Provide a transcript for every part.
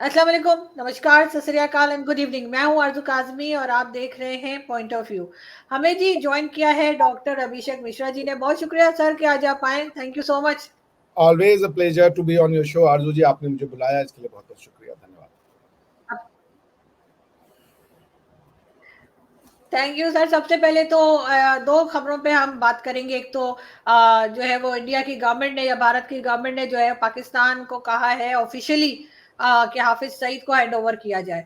अस्सलाम वालेकुम, नमस्कार, सत श्री अकाल एंड गुड इवनिंग। मैं हूं आरजू काज़मी और आप देख रहे हैं पॉइंट ऑफ व्यू। हमें जी ज्वाइन किया है डॉक्टर अभिषेक मिश्रा जी ने। बहुत शुक्रिया सर कि आज आप आए। Thank you so much. Always a pleasure to be on your show. Arzoo ji, आपने मुझे बुलाया, इसके लिए बहुत बहुत शुक्रिया, धन्यवाद। Thank you sir. सबसे पहले तो दो खबरों पे हम बात करेंगे। एक तो जो है वो इंडिया की गवर्नमेंट ने या भारत की गवर्नमेंट ने जो है पाकिस्तान को कहा है ऑफिशियली कि हाफिज सईद को हैंड ओवर किया जाए।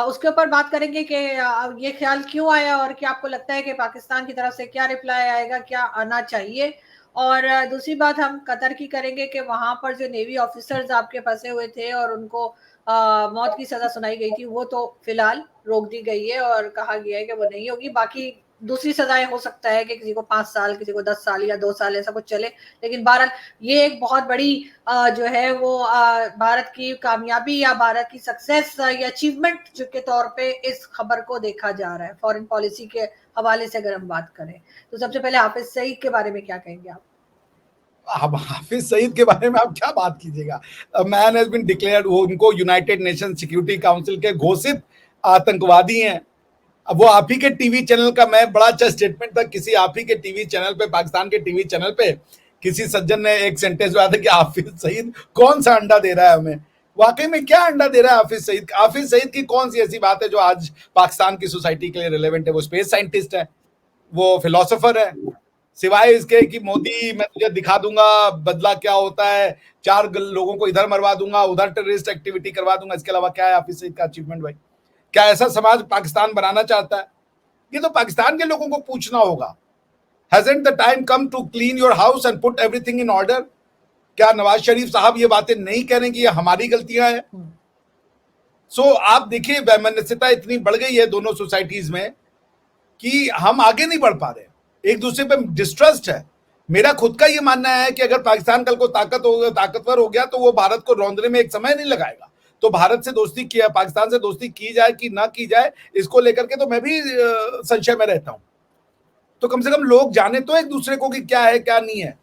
उसके ऊपर बात करेंगे कि ये ख्याल क्यों आया और क्या आपको लगता है कि पाकिस्तान की तरफ से क्या रिप्लाई आएगा, क्या आना चाहिए। और दूसरी बात हम कतर की करेंगे कि वहां पर जो नेवी ऑफिसर्स आपके फंसे हुए थे और उनको मौत की सजा सुनाई गई थी, वो तो फिलहाल रोक दी गई है और कहा गया है कि वो नहीं होगी। बाकी दूसरी सजाएं हो सकता है कि किसी को 5 साल, किसी को 10 साल या 2 साल ऐसा कुछ चले। लेकिन बहरहाल ये एक बहुत बड़ी जो है वो भारत की कामयाबी या भारत की सक्सेस या अचीवमेंट जो के तौर पे इस खबर को देखा जा रहा है फॉरेन पॉलिसी के हवाले से। अगर हम बात करें तो सबसे पहले हाफिज सईद के बारे में क्या कहेंगे आप? अब हाफिज सईद के बारे में आप क्या बात कीजिएगा। मैन हैज बीन डिक्लेयर्ड, वो उनको यूनाइटेड नेशन सिक्योरिटी काउंसिल के घोषित आतंकवादी हैं। अब वो आप ही के टीवी चैनल का, मैं बड़ा अच्छा स्टेटमेंट था, किसी आप ही के टीवी चैनल पे, पाकिस्तान के टीवी चैनल पे किसी सज्जन ने एक सेंटेंस बताया था कि हाफिज सईद कौन सा अंडा दे रहा है हमें। वाकई में क्या अंडा दे रहा है हाफिज सईद? हाफिज सईद की कौन सी ऐसी बात है जो आज पाकिस्तान की सोसाइटी के लिए रिलेवेंट है? वो स्पेस साइंटिस्ट है, वो फिलोसोफर है। सिवाय इसके कि मोदी मैं तुझे दिखा दूंगा बदला क्या होता है, चार लोगों को इधर मरवा दूंगा, उधर टेररिस्ट एक्टिविटी करवा दूंगा, इसके अलावा क्या है हाफिज सईद का अचीवमेंट भाई? क्या ऐसा समाज पाकिस्तान बनाना चाहता है? ये तो पाकिस्तान के लोगों को पूछना होगा। Hasn't the time come to clean your house and put everything in order? क्या नवाज शरीफ साहब ये बातें नहीं कह रहे कि ये हमारी गलतियां हैं? आप देखिए, वैमनस्यता इतनी बढ़ गई है दोनों सोसाइटीज में कि हम आगे नहीं बढ़ पा रहे, एक दूसरे पे डिस्ट्रस्ट है। मेरा खुद का ये मानना है कि अगर पाकिस्तान कल को ताकतवर हो गया तो वो भारत को रौंदने में एक समय नहीं लगाएगा। तो भारत से दोस्ती किया, पाकिस्तान से दोस्ती की जाए कि ना की जाए, इसको लेकर के तो मैं भी संशय में रहता हूं। तो कम से कम लोग जाने तो एक दूसरे को कि क्या है क्या नहीं है।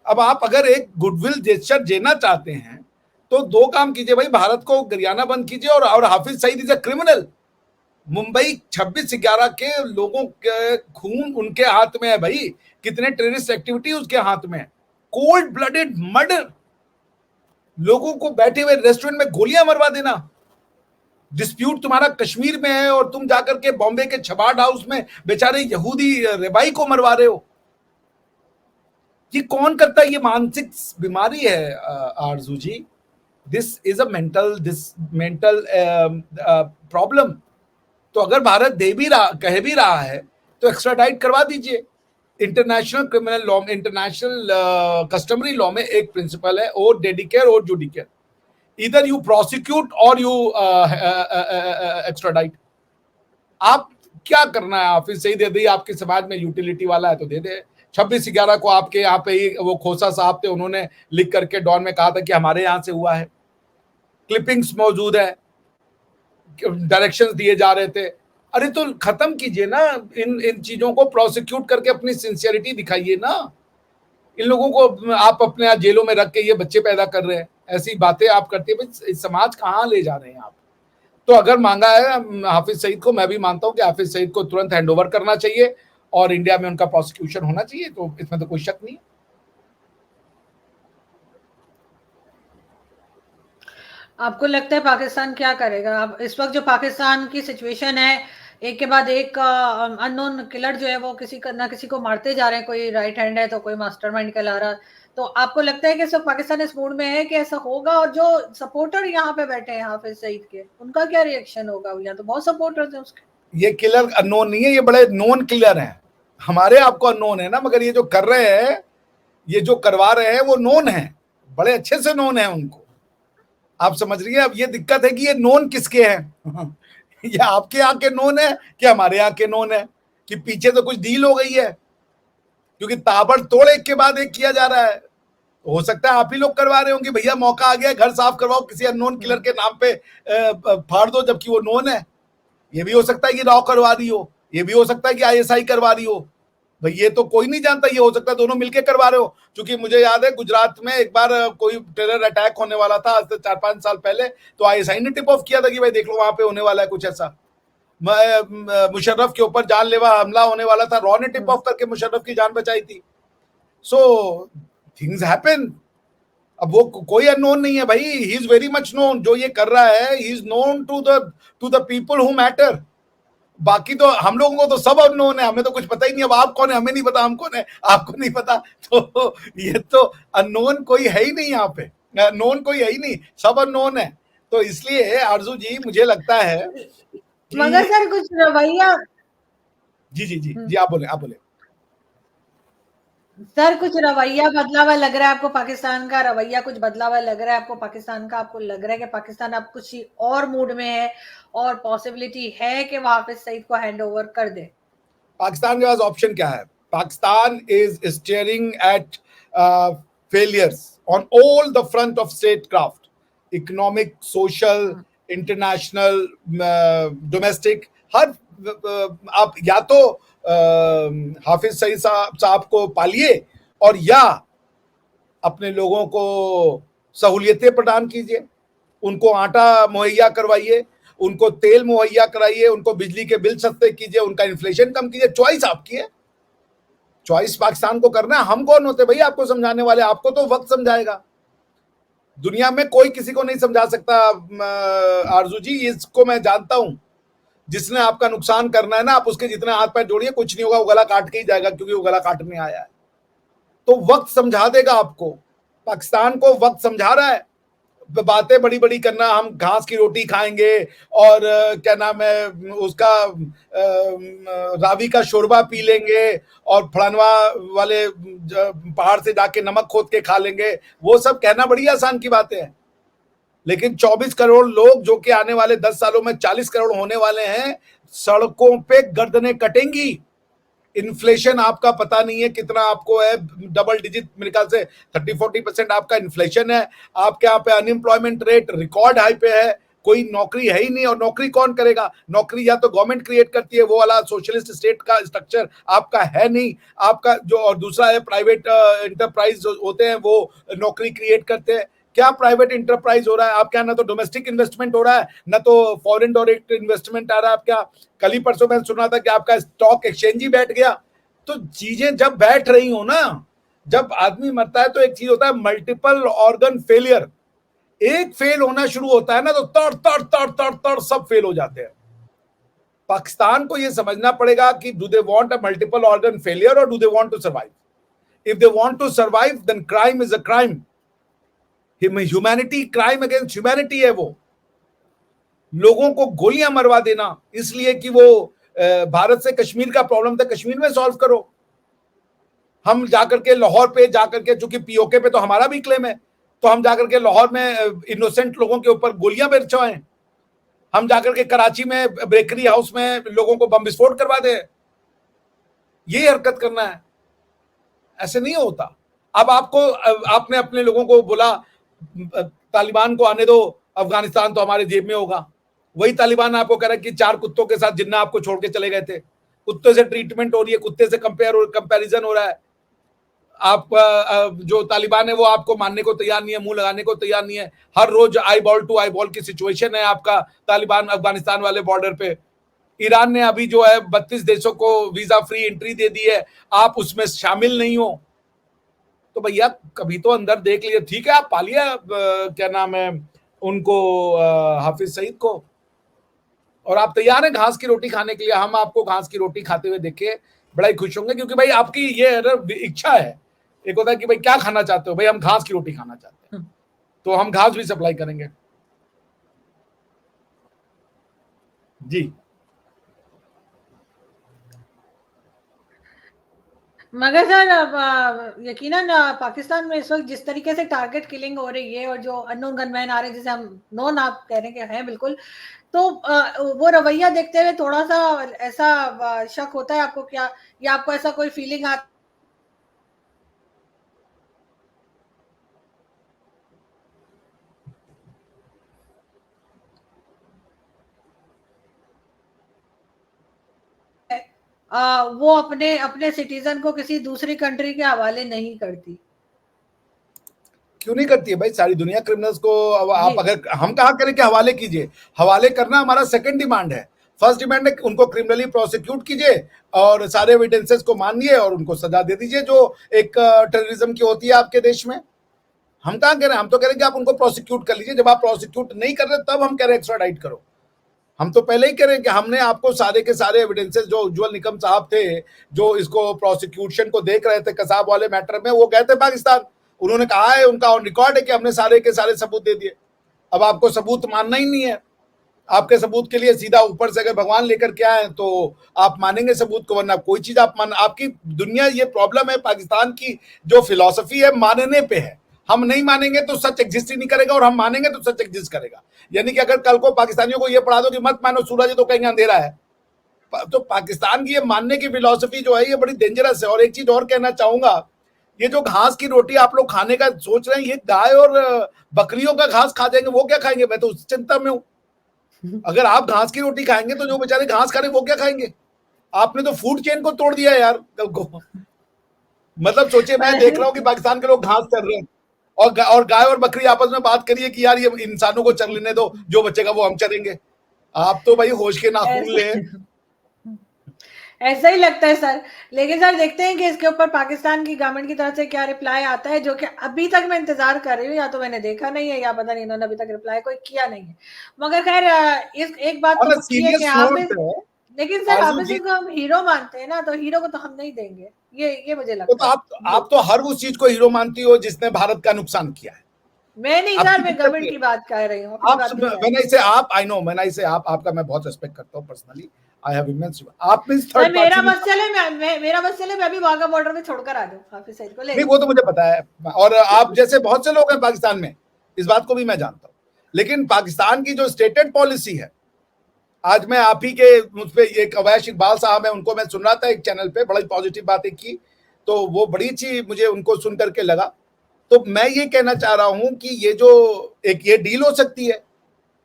अब आप अगर एक गुडविल जेस्चर देना चाहते हैं तो दो काम कीजिए भाई, भारत को गरियाना बंद कीजिए और Hafiz Saeed is a criminal. Mumbai 26/11 के लोगों के खून उनके हाथ में है भाई। कितने टेररिस्ट एक्टिविटी उसके हाथ में है। कोल्ड ब्लडेड मर्डर, लोगों को बैठे हुए रेस्टोरेंट में गोलियां मरवा देना। डिस्प्यूट तुम्हारा कश्मीर में है और तुम जाकर के बॉम्बे के छबाड हाउस में बेचारे यहूदी रेबाई को मरवा रहे हो। ये कौन करता है? ये मानसिक बीमारी है Arzoo ji. This is a mental problem. तो अगर भारत दे भी रहा, कह भी रहा है, तो एक्स्ट्राडाइट करवा दीजिए। इंटरनेशनल क्रिमिनल लॉ में, इंटरनेशनल कस्टमरी लॉ में एक प्रिंसिपल है, और डेडिकेयर और जुडिकेयर। इधर यू प्रोसिक्यूट और यू एक्स्ट्राडाइट। आप क्या करना है? हाफिज सईद यदि आपके समाज में यूटिलिटी वाला है तो दे दे। 26/11 को आपके यहाँ पे ही वो खोसा साहब थे, उन्होंने लिख करके डॉन में कहा था कि हमारे यहाँ से हुआ है। क्लिपिंग्स मौजूद है, डायरेक्शंस दिए जा रहे थे। अरे तो खत्म कीजिए ना इन चीजों को, प्रोसिक्यूट करके अपनी सिंसियरिटी दिखाइए ना। इन लोगों को आप अपने यहाँ जेलों में रख के ये बच्चे पैदा कर रहे हैं, ऐसी बातें आप करते हैं। समाज कहाँ ले जा रहे हैं आप? तो अगर मांगा है हाफिज सईद को, मैं भी मानता हूं कि हाफिज सईद को तुरंत हैंडओवर करना चाहिए और इंडिया में उनका प्रोसिक्यूशन होना चाहिए। तो इसमें तो कोई शक नहीं है। आपको लगता है पाकिस्तान क्या करेगा? अब इस वक्त जो पाकिस्तान की सिचुएशन है, एक के बाद एक अननोन किलर जो है वो किसी ना किसी को मारते जा रहे हैं। कोई राइट हैंड है तो कोई मास्टरमाइंड कहला रहा। तो आपको लगता है कि सब पाकिस्तान इस मूड में है कि ऐसा होगा? और जो सपोर्टर यहाँ पे बैठे हैं हाफिज सईद के, उनका क्या रिएक्शन होगा? यहाँ तो बहुत सपोर्टर्स हैं उसके। ये किलर अननोन नहीं है, ये बड़े नोन किलर हैं। हमारे आपको अननोन है ना, मगर ये जो कर रहे हैं, ये जो करवा रहे हैं वो नोन है, बड़े अच्छे से नोन है उनको। आप समझ रही है? अब ये दिक्कत है कि ये नोन किसके हैं? ये आपके यहाँ के नोन है कि हमारे यहाँ के नोन है, कि पीछे तो कुछ डील हो गई है? क्योंकि ताबड़तोड़ एक के बाद एक किया जा रहा है। हो सकता है आप ही लोग करवा रहे होंगे, भैया मौका आ गया, घर साफ करवाओ, किसी अननोन किलर के नाम पे फाड़ दो, जबकि वो नोन है। ये भी हो सकता है कि रॉ करवा रही हो, ये भी हो सकता है कि आईएसआई करवा रही हो। भाई ये तो कोई नहीं जानता, ये हो सकता है दोनों मिलके करवा रहे हो। क्योंकि मुझे याद है गुजरात में एक बार कोई टेरर अटैक होने वाला था आज से 4-5 साल पहले, तो आईएसआई ने टिप ऑफ किया था कि भाई देख लो वहां पे होने वाला है कुछ ऐसा। मुशर्रफ के ऊपर जानलेवा हमला होने वाला था, रॉ ने टिप ऑफ करके मुशर्रफ की जान बचाई थी। So things happen. अब वो कोई अननोन नहीं है भाई, he is very much known. जो ये कर रहा है he is known to the people who matter. बाकी तो हम लोगों को तो सब अननोन है, हमें तो कुछ पता ही नहीं। अब आप कौन है हमें नहीं पता, हम कौन है आपको नहीं पता। तो ये तो अननोन कोई है ही नहीं यहाँ पे, नोन कोई है ही नहीं, सब अननोन है। तो इसलिए आरजू जी मुझे लगता है मगर कि सर कुछ रवैया, जी जी जी जी, आप बोले आप बोले। सर कुछ रवैया बदला हुआ लग रहा है आपको, पाकिस्तान का रवैया कुछ बदला हुआ लग रहा है आपको पाकिस्तान का? आपको लग रहा है कि पाकिस्तान अब कुछ और मूड में है और पॉसिबिलिटी है कि वो हाफिज सईद को हैंड ओवर कर दे? पाकिस्तान के पास ऑप्शन क्या है? Pakistan is staring at failures on all the front of statecraft, economic, social, international, domestic, हर आप या तो हाफिज सईद साहब को पालिए और या अपने लोगों को सहूलियतें प्रदान कीजिए, उनको आटा मुहैया करवाइए, उनको तेल मुहैया कराइए, उनको बिजली के बिल सस्ते कीजिए, उनका इन्फ्लेशन कम कीजिए। चॉइस आपकी है, चॉइस पाकिस्तान को करना है। हम कौन होते भाई आपको समझाने वाले? आपको तो वक्त समझाएगा। दुनिया में कोई किसी को नहीं समझा सकता। आरजू जी इसको मैं जानता हूं, जिसने आपका नुकसान करना है ना, आप उसके जितने हाथ पैर जोड़िए कुछ नहीं होगा, वो गला काट के ही जाएगा, क्योंकि वो गला काटने आया है। तो वक्त समझा देगा आपको, पाकिस्तान को वक्त समझा रहा है। बातें बड़ी बड़ी करना, हम घास की रोटी खाएंगे और क्या नाम है उसका रावी का शोरबा पी लेंगे और फड़नवा वाले पहाड़ से जाके नमक खोद के खा लेंगे, वो सब कहना बड़ी आसान की बातें हैं। लेकिन 24 करोड़ लोग जो कि आने वाले 10 सालों में 40 करोड़ होने वाले हैं, सड़कों पे गर्दनें कटेंगी। इन्फ्लेशन आपका पता नहीं है कितना आपको है, डबल डिजिट मेरे ख्याल से 30-40% आपका इन्फ्लेशन है। आपके यहाँ पे अनएम्प्लॉयमेंट रेट रिकॉर्ड हाई पे है, कोई नौकरी है ही नहीं। और नौकरी कौन करेगा? नौकरी या तो गवर्नमेंट क्रिएट करती है, वो वाला सोशलिस्ट स्टेट का स्ट्रक्चर आपका है नहीं आपका जो। और दूसरा है प्राइवेट इंटरप्राइज होते हैं, वो नौकरी क्रिएट करते हैं। क्या प्राइवेट इंटरप्राइज हो रहा है आपके यहाँ? ना तो डोमेस्टिक इन्वेस्टमेंट हो रहा है, ना तो फॉरेन डायरेक्ट इन्वेस्टमेंट आ रहा है आपके यहाँ। कल ही परसों मैंने सुना था कि आपका स्टॉक एक्सचेंज ही बैठ गया। तो चीजें जब बैठ रही हो ना, जब आदमी मरता है तो एक चीज होता है मल्टीपल ऑर्गन फेलियर। एक फेल होना शुरू होता है ना तो तड़ तड़ तड़ तड़ तड़ सब फेल हो जाते हैं। पाकिस्तान को यह समझना पड़ेगा कि do they want a multiple organ failure और do they want to survive? If they want to survive then crime is a crime. Humanity, crime against humanity है वो। लोगों को गोलियां मरवा देना इसलिए कि वो भारत से कश्मीर का प्रॉब्लम था, कश्मीर में सॉल्व करो। हम जाकर के लाहौर पे जाकर के, चूंकि पीओके पे तो हमारा भी क्लेम है, तो हम जाकर के लाहौर में इनोसेंट लोगों के ऊपर गोलियां बरसाएं। हम जाकर के कराची में बेकरी हाउस में लोगों को बम विस्फोट करवा दें। ये हरकत करना है, ऐसे नहीं होता। अब आपको आपने अपने लोगों को बोला तालिबान को आने दो, अफगानिस्तान तो हमारे जेब में होगा। वही तालिबान आपको कह रहा है कि 4 कुत्तों के साथ जिन्ना आपको छोड़ के चले गए थे, कुत्ते से ट्रीटमेंट हो रही है, कुत्ते से कंपेरिजन हो रहा है। आप जो तालिबान है वो आपको मानने को तैयार नहीं है, मुंह लगाने को तैयार नहीं है। हर रोज eyeball to eyeball की सिचुएशन है आपका तालिबान अफगानिस्तान वाले बॉर्डर पे। ईरान ने अभी जो है 32 देशों को वीजा फ्री एंट्री दे दी है, आप उसमें शामिल नहीं हो। तो भैया कभी तो अंदर देख लिया। ठीक है आप पालिए क्या नाम है उनको, हाफिज सईद को, और आप तैयार हैं घास की रोटी खाने के लिए, हम आपको घास की रोटी खाते हुए देखे बड़ा ही खुश होंगे। क्योंकि भाई आपकी ये इच्छा है, एक होता है कि भाई क्या खाना चाहते हो, भाई हम घास की रोटी खाना चाहते हैं, तो हम घास भी सप्लाई करेंगे। जी मगर सर अब यकीनन पाकिस्तान में इस वक्त जिस तरीके से टारगेट किलिंग हो रही है और जो अननोन गनमैन आ रहे हैं, जिसे हम नोन आप कह रहे हैं कि हैं बिल्कुल, तो वो रवैया देखते हुए थोड़ा सा ऐसा शक होता है आपको क्या, या आपको ऐसा कोई फीलिंग आता है वो अपने अपने सिटीजन को किसी दूसरी कंट्री के हवाले नहीं करती। क्यों नहीं करती है भाई? सारी दुनिया क्रिमिनल्स को, अब जी। आप अगर हम कहा करें कि हवाले कीजिए, हवाले करना हमारा सेकंड डिमांड है। फर्स्ट डिमांड है उनको क्रिमिनली प्रोसिक्यूट कीजिए और सारे एविडेंसेस को मानिए और उनको सजा दे दीजिए जो एक टेररिज्म की होती है आपके देश में। हम कहाँ कह रहे हैं? हम तो कह रहे हैं कि आप उनको प्रोसिक्यूट कर लीजिए। जब आप प्रोसिक्यूट नहीं कर रहे तब हम कह रहे हैं एक्स्ट्राडाइट करो। हम तो पहले ही कह रहे हैं कि हमने आपको सारे के सारे एविडेंसेस, जो उज्जवल निकम साहब थे जो इसको प्रोसिक्यूशन को देख रहे थे कसाब वाले मैटर में, वो गए थे पाकिस्तान। उन्होंने कहा है, उनका ऑन रिकॉर्ड है कि हमने सारे के सारे सबूत दे दिए। अब आपको सबूत मानना ही नहीं है। आपके सबूत के लिए सीधा ऊपर से अगर भगवान लेकर के आए तो आप मानेंगे सबूत को, वरना कोई चीज आप मान, आपकी दुनिया, ये प्रॉब्लम है पाकिस्तान की, जो फिलॉसफी है मानने पे है। हम नहीं मानेंगे तो सच एग्जिस्ट ही नहीं करेगा, और हम मानेंगे तो सच एग्जिस्ट करेगा। यानी कि अगर कल को पाकिस्तानियों को ये पढ़ा दो कि मत मानो सूरज है, तो कहेंगे अंधेरा है। तो पाकिस्तान की ये मानने की फिलॉसफी जो है ये बड़ी डेंजरस है। और एक चीज और कहना चाहूंगा, ये जो घास की रोटी आप लोग खाने का सोच रहे हैं, ये गाय और बकरियों का घास खा जाएंगे, वो क्या खाएंगे? मैं तो उस चिंता में हूं। अगर आप घास की रोटी खाएंगे तो जो बेचारे घास खा रहे वो क्या खाएंगे? आपने तो फूड चेन को तोड़ दिया यार कल को। मतलब सोचिए, मैं देख रहा हूँ कि पाकिस्तान के लोग घास चर रहे हैं और गाय और बकरी आपस में बात करिए कि यार ये इंसानों को चर लेने दो, जो बचेगा वो हम चरेंगे। आप तो भाई होश के नाखून ले। ऐसे ऐसा ही लगता है सर। लेकिन सर देखते हैं कि इसके ऊपर पाकिस्तान की गवर्नमेंट की तरफ से क्या रिप्लाई आता है, जो कि अभी तक मैं इंतजार कर रही हूँ। या तो मैंने देखा नहीं है या पता नहीं इन्होंने अभी तक रिप्लाई कोई किया नहीं है। मगर खैर इस एक बात तो ऑन अ पक्की है कि सीरियस हाफिज, नोट लेकिन सर आरजू हाफिज जी, सिंह को हम हीरो मानते हैं ना, तो हीरो को तो हम नहीं देंगे। ये मुझे तो, लगता तो है। आप जी। तो हर उस चीज को हीरो मानती हो जिसने भारत का नुकसान किया है। मैं नहीं सर, आपकी मैं दिक्कत गवर्नमेंट ये, की बात कर रही हूँ, अपनी आप बात नहीं कर रही। मैंने इसे आप आई नो मैंने इसे आप आपका मैं बहुत रेस्पेक्ट करता हूँ पर्सनली। आई हैव इमेंस, आप मींस सर थर्ड मेरा पार्टी नहीं। बस चले, मेरा बस चले, मैं अभी वाघा बॉर्डर में छोड़कर आ जाऊँ, हाफिज सईद को ले नहीं, जाऊँ। वो तो मुझे पता है, और आप जैसे बहुत से लोग हैं पाकिस्तान में, इस बात को भी मैं जानता हूं। लेकिन पाकिस्तान की जो स्टेटेड पॉलिसी है, आज मैं आप ही के मुझ पे एक अवैश इकबाल साहब है, उनको मैं सुन रहा था एक चैनल पे, बड़ी पॉजिटिव बातें की, तो वो बड़ी अच्छी मुझे उनको सुन करके लगा। तो मैं ये कहना चाह रहा हूं कि ये जो एक ये डील हो सकती है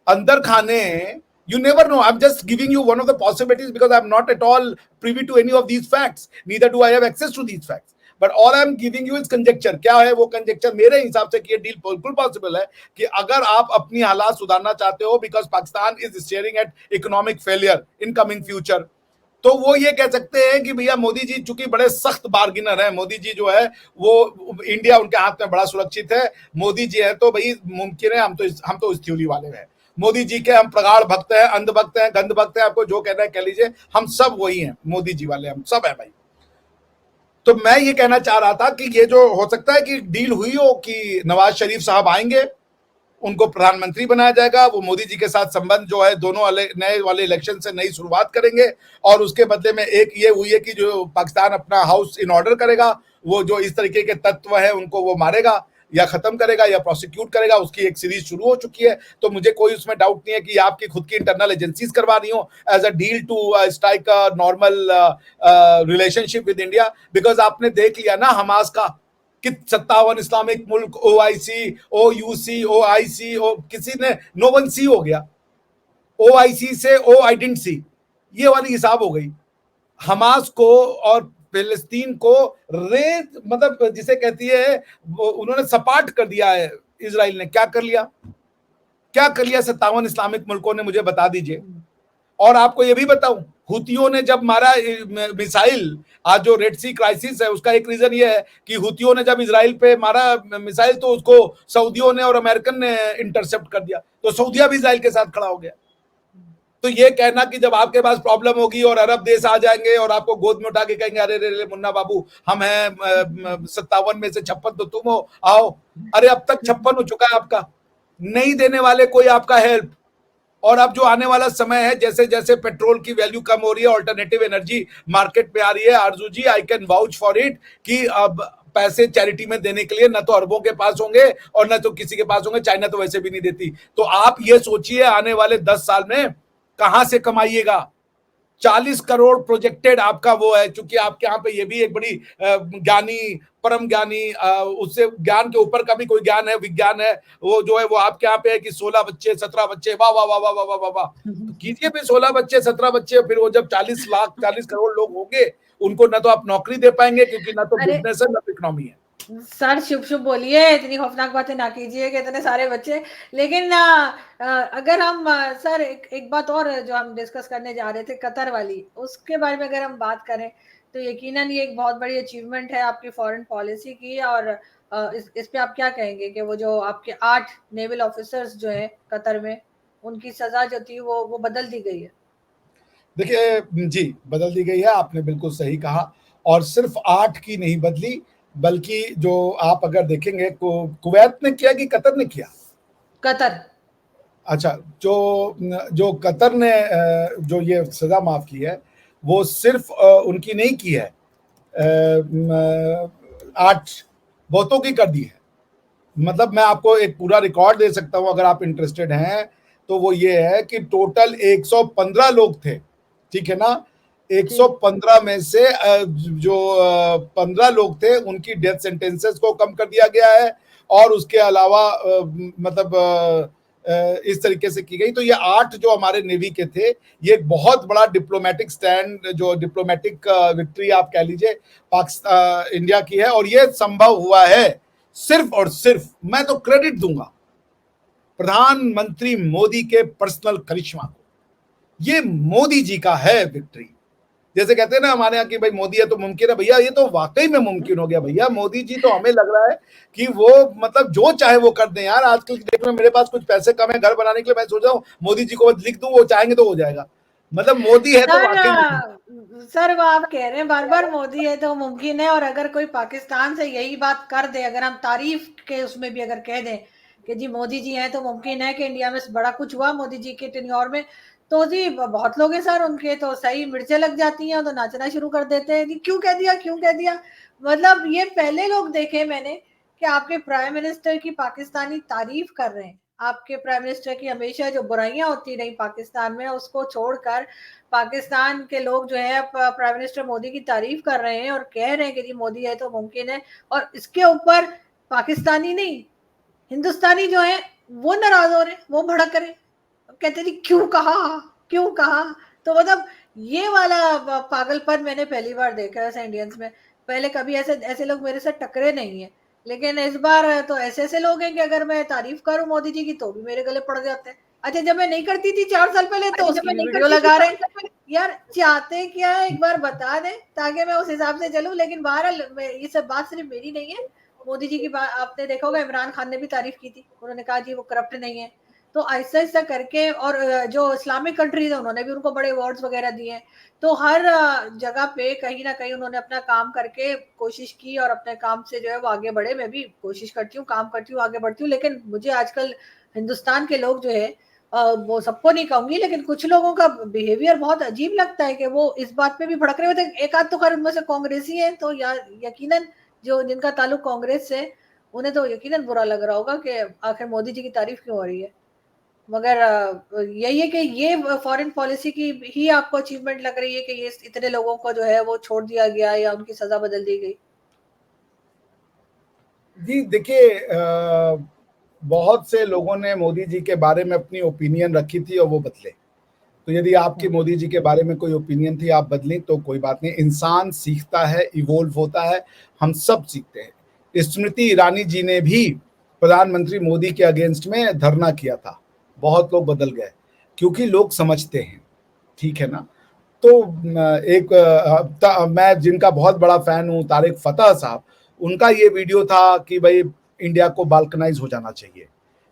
अंदर खाने, you never know. I'm just giving you one of the possibilities because I'm not at all privy to any of these facts, neither do I have access to these facts, but all I'm giving you is conjecture. क्या है वो conjecture? मेरे हिसाब से कि ये deal बिल्कुल possible है कि अगर आप अपनी हालात सुधारना चाहते हो, because Pakistan is staring at economic failure in coming future, तो वो ये कह सकते हैं कि भैया मोदी जी चूंकि बड़े सख्त बार्गिनर हैं, मोदी जी जो है वो इंडिया उनके हाथ में बड़ा सुरक्षित है, मोदी जी है तो भाई मुमकिन है, हम तो इस थ्योरी वाले हैं, मोदी जी के हम प्रगाढ़ भक्त हैं, अंध भक्त हैं, गंध भक्त हैं, आपको जो कहना है कह लीजिए, हम सब वही हैं, मोदी जी वाले हम सब है भाई। तो मैं ये कहना चाह रहा था कि ये जो हो सकता है कि डील हुई हो कि नवाज शरीफ साहब आएंगे, उनको प्रधानमंत्री बनाया जाएगा, वो मोदी जी के साथ संबंध जो है दोनों नए वाले इलेक्शन से नई शुरुआत करेंगे, और उसके बदले में एक ये हुई है कि जो पाकिस्तान अपना हाउस इन ऑर्डर करेगा, वो जो इस तरीके के तत्व है उनको वो मारेगा या खत्म करेगा या प्रोसिक्यूट करेगा। उसकी एक सीरीज शुरू हो चुकी है, तो मुझे कोई उसमें डाउट नहीं है कि आपकी खुद की इंटरनल एजेंसीज करवा रही हो as a deal to strike a normal relationship with India. Because आपने देख लिया ना हमास का कि 57 इस्लामिक मुल्क, OIC, OUC, OIC, किसी ने नो वन सी हो गया, OIC से आई डेंट सी, ये वाली हिसाब हो गई। हमास को और फिलिस्तीन को रेत, मतलब जिसे कहती है, उन्होंने सपाट कर दिया है। इजराइल ने क्या कर लिया, क्या कर लिया 57 इस्लामिक मुल्कों ने, मुझे बता दीजिए। और आपको ये भी बताऊं, हुतियों ने जब मारा मिसाइल, आज जो रेड सी क्राइसिस है उसका एक रीजन ये है कि हुतियों ने जब इजराइल पे मारा मिसाइल तो उसको सऊदियों ने और अमेरिकन ने इंटरसेप्ट कर दिया, तो सऊदिया भी इजराइल के साथ खड़ा हो गया। तो ये कहना कि जब आपके पास प्रॉब्लम होगी और अरब देश आ जाएंगे और आपको गोद में उठा के कहेंगे अरे रे मुन्ना बाबू हम हैं 57 में से 56 तो तुम हो, आओ, अरे अब तक 56 हो चुका है आपका, नहीं देने वाले कोई आपका हेल्प। और अब जो आने वाला समय है, जैसे जैसे पेट्रोल की वैल्यू कम हो रही है, ऑल्टरनेटिव एनर्जी मार्केट में आ रही है, Arzoo ji I can vouch for it कि अब पैसे चैरिटी में देने के लिए न तो अरबों के पास होंगे और न तो किसी के पास होंगे, चाइना तो वैसे भी नहीं देती। तो आप ये सोचिए आने वाले 10 साल में कहां से कमाइएगा। 40 करोड़ प्रोजेक्टेड आपका वो है, चूंकि आपके यहाँ पे ये भी एक बड़ी ज्ञानी परम ज्ञानी, उससे ज्ञान के ऊपर का भी कोई ज्ञान है, विज्ञान है, वो जो है वो आपके यहाँ पे है कि 16 बच्चे 17 बच्चे, वाह वाह वाह वाह वाह वाह वाह वाह, तो कीजिए भी 16 बच्चे 17 बच्चे, फिर वो जब 40 लाख 40 करोड़ लोग होंगे, उनको ना तो आप नौकरी दे पाएंगे, क्योंकि ना तो अरे बिजनेस है ना इकोनॉमी है। सर शुभ शुभ बोलिए, इतनी खौफनाक बातें ना कीजिए कि इतने सारे बच्चे। लेकिन अगर हम सर एक बात और जो हम डिस्कस करने जा रहे थे कतर वाली, उसके बारे में अगर हम बात करें तो यकीनन ये एक बहुत बड़ी अचीवमेंट है आपकी फॉरेन पॉलिसी की। और इस पे आप क्या कहेंगे कि वो जो आपके 8 नेवल ऑफिसर्स जो है कतर में, उनकी सजा जो थी वो बदल दी गई है। देखिए जी, बदल दी गई है, आपने बिल्कुल सही कहा, और सिर्फ 8 की नहीं बदली, बल्कि जो आप अगर देखेंगे कुवैत ने किया कि कतर ने किया? कतर। अच्छा, जो जो कतर ने जो ये सजा माफ की है, वो सिर्फ उनकी नहीं की है, 8 बहुतों की कर दी है। मतलब मैं आपको एक पूरा रिकॉर्ड दे सकता हूं अगर आप इंटरेस्टेड हैं, तो वो ये है कि टोटल 115 लोग थे, ठीक है ना? 115 में से जो 15 लोग थे उनकी डेथ सेंटेंसेस को कम कर दिया गया है, और उसके अलावा मतलब इस तरीके से की गई। तो ये 8 जो हमारे नेवी के थे, ये एक बहुत बड़ा डिप्लोमेटिक स्टैंड, जो डिप्लोमेटिक विक्ट्री आप कह लीजिए, पाकिस्तान इंडिया की है, और ये संभव हुआ है सिर्फ और सिर्फ, मैं तो क्रेडिट दूंगा प्रधानमंत्री मोदी के पर्सनल करिश्मा को। ये मोदी जी का है विक्ट्री। जैसे कहते हैं ना हमारे यहाँ की भाई मोदी है तो मुमकिन है, भैया ये तो वाकई में मुमकिन हो गया भैया। मोदी जी तो हमें लग रहा है कि वो मतलब जो चाहे वो कर दें यार। आजकल की डेट में मेरे पास कुछ पैसे कम है घर बनाने के लिए, मैं सोच रहा हूँ मोदी जी को लिख दूं, वो चाहेंगे तो हो जाएगा। मतलब मोदी है तो वाकई में। सर वो आप कह रहे हैं बार बार मोदी है तो मुमकिन है, और अगर कोई पाकिस्तान से यही बात कर दे, अगर हम तारीफ के उसमें भी अगर कह दें कि जी मोदी जी हैं तो मुमकिन है कि इंडिया में बड़ा कुछ हुआ मोदी जी के टेन्योर में, तो जी बहुत लोग हैं सर उनके तो सही मिर्चें लग जाती हैं तो नाचना शुरू कर देते हैं जी क्यों कह दिया क्यों कह दिया। मतलब ये पहले लोग देखे मैंने कि आपके प्राइम मिनिस्टर की पाकिस्तानी तारीफ कर रहे हैं। आपके प्राइम मिनिस्टर की हमेशा जो बुराइयां होती रही पाकिस्तान में उसको छोड़कर पाकिस्तान के लोग जो है प्राइम मिनिस्टर मोदी की तारीफ कर रहे हैं और कह रहे हैं कि जी मोदी है तो मुमकिन है। और इसके ऊपर पाकिस्तानी नहीं, हिंदुस्तानी जो है वो नाराज हो रहे, वो भड़क रहे, कहते जी क्यों कहा क्यों कहा। तो मतलब ये वाला पागलपन मैंने पहली बार देखा है ऐसे इंडियंस में। पहले कभी ऐसे ऐसे लोग मेरे साथ टकरे नहीं है, लेकिन इस बार तो ऐसे ऐसे लोग हैं कि अगर मैं तारीफ करूं मोदी जी की तो भी मेरे गले पड़ जाते हैं। अच्छा जब मैं नहीं करती थी 4 साल पहले तो उसकी भी वीडियो लगा रहे हैं। यार चाहते क्या है एक बार बता दें ताकि मैं उस हिसाब से चलूं। लेकिन बहरहाल ये सब बात सिर्फ मेरी नहीं है, मोदी जी की बात आपने देखा होगा, इमरान खान ने भी तारीफ की थी, उन्होंने कहा जी वो करप्ट नहीं है। तो ऐसा ऐसा करके, और जो इस्लामिक कंट्रीज है उन्होंने भी उनको बड़े अवार्ड्स वगैरह दिए हैं। तो हर जगह पे कहीं ना कहीं उन्होंने अपना काम करके कोशिश की और अपने काम से जो है वो आगे बढ़े। मैं भी कोशिश करती हूँ काम करती हूँ आगे बढ़ती हूँ, लेकिन मुझे आजकल हिंदुस्तान के लोग जो है वो सबको नहीं कहूंगी लेकिन कुछ लोगों का बिहेवियर बहुत अजीब लगता है कि वो इस बात पे भी भड़क रहे होते हैं। एक आध तो खैर उनमें से कांग्रेसी है तो यकीनन जो जिनका ताल्लुक कांग्रेस से, उन्हें तो यकीनन बुरा लग रहा होगा कि आखिर मोदी जी की तारीफ क्यों हो रही है। मगर यही है कि ये फॉरेन पॉलिसी की ही आपको अचीवमेंट लग रही है कि ये इतने लोगों को जो है वो छोड़ दिया गया या उनकी सजा बदल दी गई। जी देखिए, बहुत से लोगों ने मोदी जी के बारे में अपनी ओपिनियन रखी थी और वो बदले। तो यदि आपकी मोदी जी के बारे में कोई ओपिनियन थी आप बदलें तो कोई बात नहीं, इंसान सीखता है, इवोल्व होता है, हम सब सीखते हैं। स्मृति ईरानी जी ने भी प्रधानमंत्री मोदी के अगेंस्ट में धरना किया था, बहुत लोग बदल गए क्योंकि लोग समझते हैं, ठीक है ना? तो एक मैं जिनका बहुत बड़ा फैन हूं, तारिक फतेह साहब, उनका ये वीडियो था कि भाई इंडिया को बाल्कनाइज हो जाना चाहिए।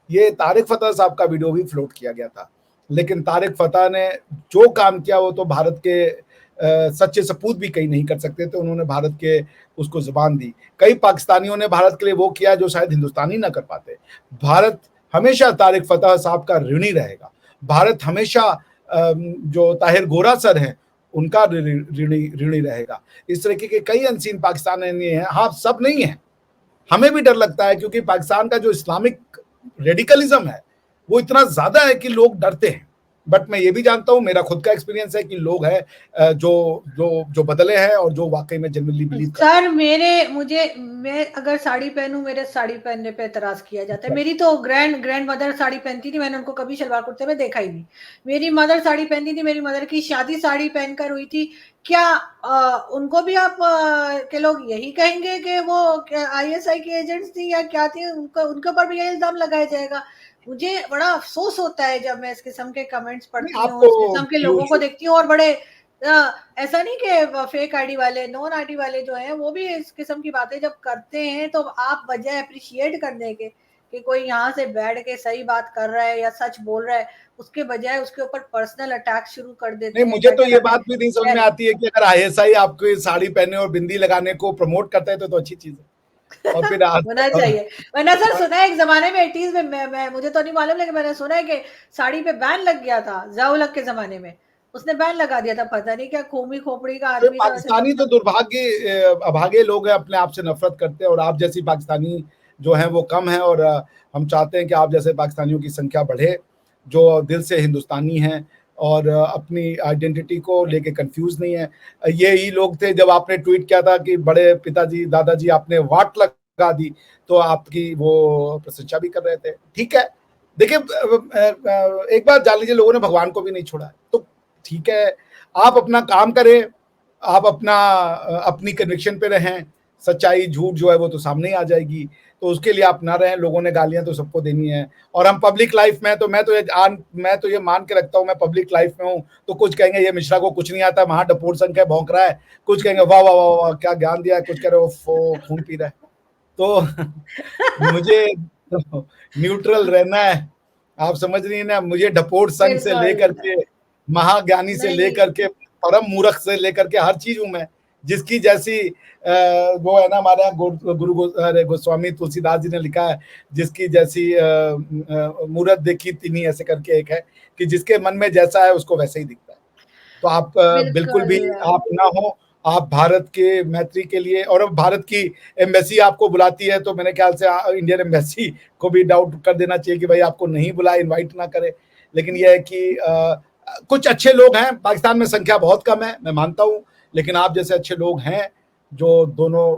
ये तारिक फतेह साहब का वीडियो भी फ्लोट किया गया था, लेकिन तारिक फतेह ने जो काम किया वो तो भारत के सच्चे सपूत भी कहीं नहीं कर सकते थे। उन्होंने भारत के उसको जुबान दी। कई पाकिस्तानियों ने भारत के लिए वो किया जो शायद हिंदुस्तानी ना कर पाते। भारत हमेशा तारिक फतेह साहब का ऋणी रहेगा। भारत हमेशा जो ताहिर गोरा सर हैं उनका ऋणी ऋणी रहेगा। इस तरीके के कई अनसीन पाकिस्तानी हैं। हाँ, सब नहीं है, हमें भी डर लगता है क्योंकि पाकिस्तान का जो इस्लामिक रेडिकलिज्म है वो इतना ज्यादा है कि लोग डरते हैं। बट मैं ये भी जानता हूँ, मेरा खुद का एक्सपीरियंस है कि लोग हैं जो जो जो बदले हैं और जो वाकई में जेन्युइनली बिलीव करते सर मैं अगर साड़ी पहनूं, मेरे साड़ी पहनने पे एतराज किया जाता है। हैं। मेरी तो ग्रैंड मदर साड़ी पहनती थी, मैंने उनको कभी सलवार कुर्ते में देखा ही नहीं। मेरी मदर साड़ी पहनती थी, मेरी मदर की शादी साड़ी पहनकर हुई थी। क्या उनको भी आप के लोग यही कहेंगे कि वो आईएसआई के एजेंट्स थी या क्या थी? उनको उनके ऊपर भी यही इल्जाम लगाया जाएगा। मुझे बड़ा अफसोस होता है जब मैं इस किस्म के कमेंट्स नहीं, पढ़ती हूँ, आपको इस किस्म के यू लोगों को देखती हूँ, और बड़े ऐसा नहीं कि फेक आईडी वाले, नॉन आईडी वाले जो हैं वो भी इस किस्म की बातें जब करते हैं, तो आप बजाय अप्रिशिएट करने के कि कोई यहाँ से बैठ के सही बात कर रहा है या सच बोल रहा है, उसके बजाय उसके ऊपर पर्सनल अटैक शुरू कर नहीं, देते हैं। मुझे तो बेटर ये हमें बात भी नहीं समझ में आती है कि अगर आईएसआई आपको साड़ी पहने और बिंदी लगाने को प्रमोट करता है तो अच्छी चीज है। और फिर होना चाहिए। वरना सर सुना है एक जमाने में 80s में, मैं मुझे तो नहीं मालूम, लेकिन मैंने सुना है कि साड़ी पे बैन लग गया था ज़िया-उल-हक के जमाने में। उसने बैन लगा दिया था, पता नहीं क्या खूमी खोपड़ी का तो आदमी था, वैसे पाकिस्तानी तो दुर्भाग्य अभागे लोग हैं, अपने आप से नफरत करते हैं, और आप जैसी पाकिस्तानी जो हैं वो कम है, और हम चाहते हैं कि आप जैसे पाकिस्तानियों की संख्या बढ़े, जो दिल से हिंदुस्तानी हैं और अपनी आइडेंटिटी को लेके कंफ्यूज नहीं है। यही लोग थे जब आपने ट्वीट किया था कि बड़े पिताजी दादाजी आपने वाट लगा दी, तो आपकी वो प्रशंसा भी कर रहे थे। ठीक है, देखिए एक बात जान लीजिए, लोगों ने भगवान को भी नहीं छोड़ा है, तो ठीक है, आप अपना काम करें, आप अपनी कन्विक्शन पे रहें, सच्चाई झूठ जो है वो तो सामने ही आ जाएगी, तो उसके लिए आप ना रहें। लोगों ने गालियां तो सबको देनी है, और हम पब्लिक लाइफ में, तो मैं तो ये मान के रखता हूँ, मैं पब्लिक लाइफ में हूँ, तो कुछ कहेंगे ये मिश्रा को कुछ नहीं आता, वहां डपोर संघ है भौंक रहा है, कुछ कहेंगे वाह वाह वाह वाह क्या ज्ञान दिया है, कुछ कह रहे हो खून पी रहा है। तो मुझे तो न्यूट्रल रहना है, आप समझ रही है ना। मुझे डपोर संघ से बिल्कुल। लेकर के महाज्ञानी से नहीं, लेकर के परम मूर्ख से लेकर के हर चीज हूं मैं, जिसकी जैसी वो है ना, हमारे यहाँ अरे गोस्वामी तुलसीदास जी ने लिखा है, जिसकी जैसी मूरत देखी तिन्ही, ऐसे करके एक है कि जिसके मन में जैसा है उसको वैसे ही दिखता है। तो आप बिल्कुल भी बिल्कुल। आप ना हो, आप भारत के मैत्री के लिए, और अब भारत की एम्बेसी आपको बुलाती है, तो मेरे ख्याल से इंडियन एम्बेसी को भी डाउट कर देना चाहिए कि भाई आपको नहीं बुलाए, इनवाइट ना करे। लेकिन यह है कि कुछ अच्छे लोग हैं पाकिस्तान में, संख्या बहुत कम है मैं मानता हूँ, लेकिन आप जैसे अच्छे लोग हैं जो दोनों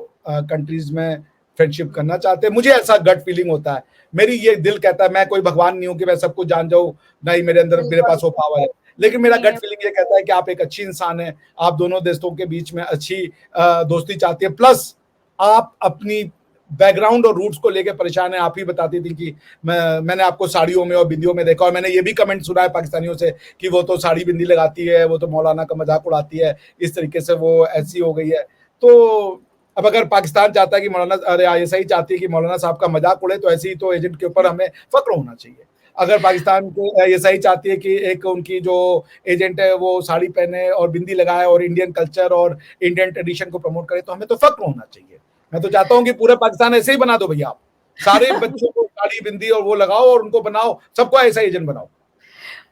कंट्रीज में फ्रेंडशिप करना चाहते हैं। मुझे ऐसा गट फीलिंग होता है, मेरी ये दिल कहता है, मैं कोई भगवान नहीं हूं कि मैं सब कुछ जान जाऊं, नहीं मेरे अंदर मेरे बिल्कुल। पास वो पावर है, लेकिन मेरा नहीं गट है। फीलिंग ये कहता है कि आप एक अच्छी इंसान है, आप दोनों देशों के बीच में अच्छी दोस्ती चाहती है, प्लस आप अपनी बैकग्राउंड और रूट्स को लेकर परेशान है। आप ही बताती थी कि मैंने आपको साड़ियों में और बिंदियों में देखा, और मैंने ये भी कमेंट सुना है पाकिस्तानियों से कि वो तो साड़ी बिंदी लगाती है, वो तो मौलाना का मजाक उड़ाती है, इस तरीके से वो ऐसी हो गई है। तो अब अगर पाकिस्तान चाहता है कि मौलाना, अरे आईएसआई चाहती है कि मौलाना साहब का मजाक उड़े, तो ऐसे ही तो एजेंट के ऊपर हमें फक्र होना चाहिए। अगर पाकिस्तान को आईएसआई चाहती है कि एक उनकी जो एजेंट है वो साड़ी पहने और बिंदी लगाए और इंडियन कल्चर और इंडियन ट्रेडिशन को प्रमोट करे, तो हमें तो फक्र होना चाहिए। मैं तो चाहता हूं कि पूरा पाकिस्तान ऐसे ही बना दो भैया, आप सारे बच्चों को साड़ी बिंदी और वो लगाओ और उनको बनाओ, सबको ऐसा एजेंट बनाओ।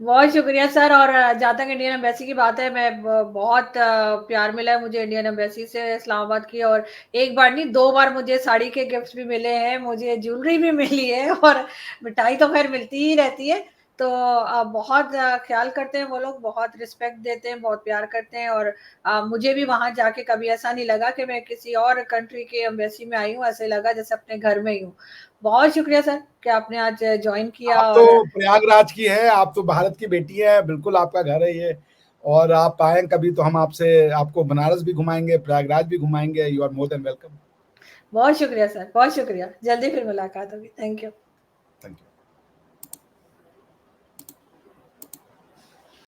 बहुत शुक्रिया सर। और जहाँ तक इंडियन एम्बेसी की बात है, मैं बहुत प्यार मिला है मुझे इंडियन एम्बेसी से इस्लामाबाद की, और एक बार नहीं 2 बार मुझे साड़ी के गिफ्ट्स भी मिले हैं, मुझे ज्वेलरी भी मिली है, और मिठाई तो खैर मिलती ही रहती है। तो बहुत ख्याल करते हैं वो लोग, बहुत रिस्पेक्ट देते हैं, बहुत प्यार करते हैं, और मुझे भी वहाँ जाके कभी ऐसा नहीं लगा कि मैं किसी और कंट्री के एम्बेसी में आई हूँ, ऐसे लगा जैसे अपने घर में ही हूँ। बहुत शुक्रिया सर कि आपने आज ज्वाइन किया। आप और तो प्रयागराज की है, आप तो भारत की बेटी है, बिल्कुल आपका घर है ये, और आप आए कभी तो हम आपसे आपको बनारस भी घुमाएंगे, प्रयागराज भी घुमाएंगे। You are more than welcome. बहुत शुक्रिया सर, बहुत शुक्रिया। जल्दी फिर मुलाकात होगी। Thank you.